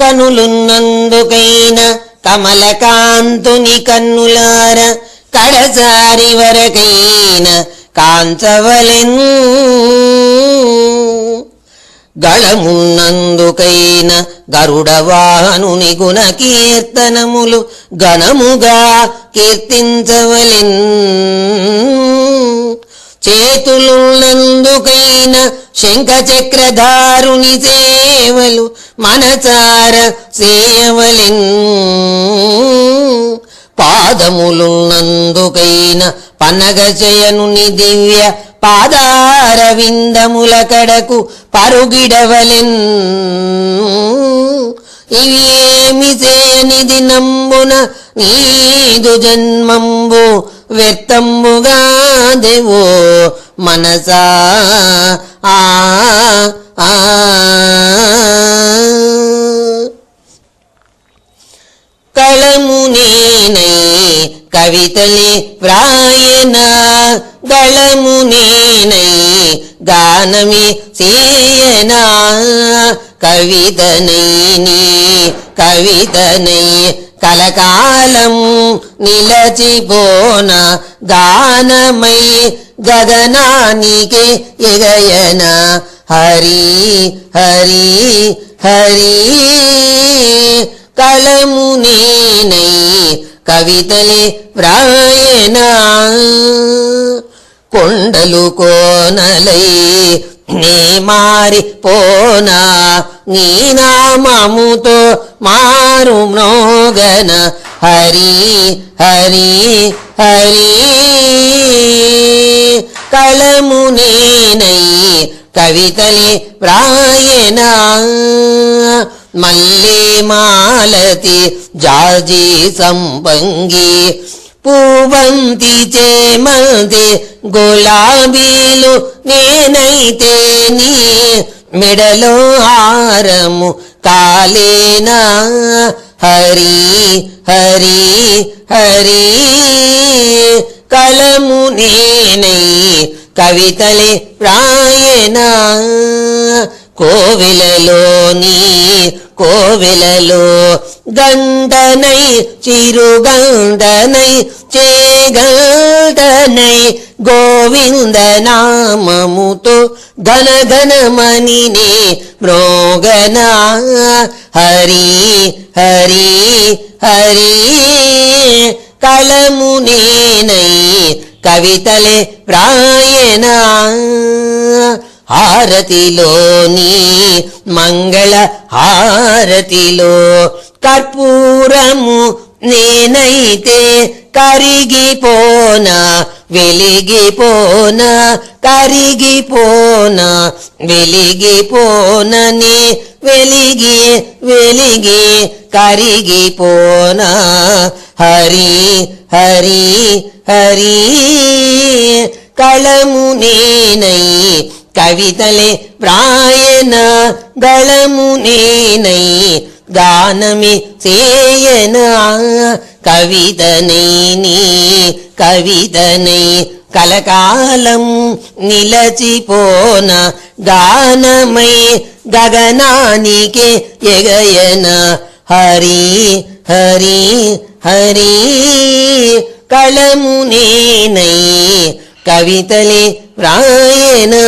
కనులున్నందుకైన కమలకాంతుని కన్నులార కడసారి వరకైన కాంచవలెన్. గళమున్నందుకైన గరుడవాహనుని గుణ కీర్తనములు ఘనముగా కీర్తించవలెన్. చేతులున్నందుకైన శంఖచక్రధారుని సేవలు మనసార సేయవలెన్. పాదములున్నందుకైన పనగశయనుని దివ్య పాదార విందముల కడకు పరుగిడవలెన్. ఇవేమి సేయనిది నంబున నీదు జన్మంబు వ్యర్థంబుగా దేవో మనసా. కళము నేనై కవితలే వ్రాయన, గళము నేనై గానమే సేయనా. కవితనై నీ కవితనై కలకాలం నిలచిపోన, గానమై గగనానికే ఎగయన. హరి హరి హరి కళము నేనై కవితలే వ్రాయనా. కొండలు కోనలై నే మారిపోనా, నీ నామముతో మారు మ్రోగన. హరి హరి హరి కళము నేనై కవితలే వ్రాయనా. మల్లె మాలతి జాజి సంపంగి పూవంతి చేమంతి గులాబీలు నేనైతే నీ మెడలో హారము కాలేనా. హరి హరి హరి కళము నేనై కవితలే వ్రాయనా. కోవెలలోని కోవెలలో గంటనై చిరుగంటనై చేగంటనై గోవింద నామముతో ఘనఘనమని నే మ్రోగనా. హరి హరి హరి కళము నేనై కవితలే వ్రాయనా. హారతిలోని మంగళ హారతిలో కర్పూరము నేనైతే కరిగిపోనా వెలిగిపోనా. కరిగిపోనా వెలిగిపోనని వెలిగి వెలిగి కరిగిపోనా. హరి హరి హరి కళము నేనై కవితలే వ్రాయన, గళము నేనై గానమే సేయనా. కవితనై నీ కవితనై కలకాలం నిలచిపోన, గానమై గగనానికే ఎగయన. హరి హరి హరి కళము నేనై కవితలే వ్రాయనా.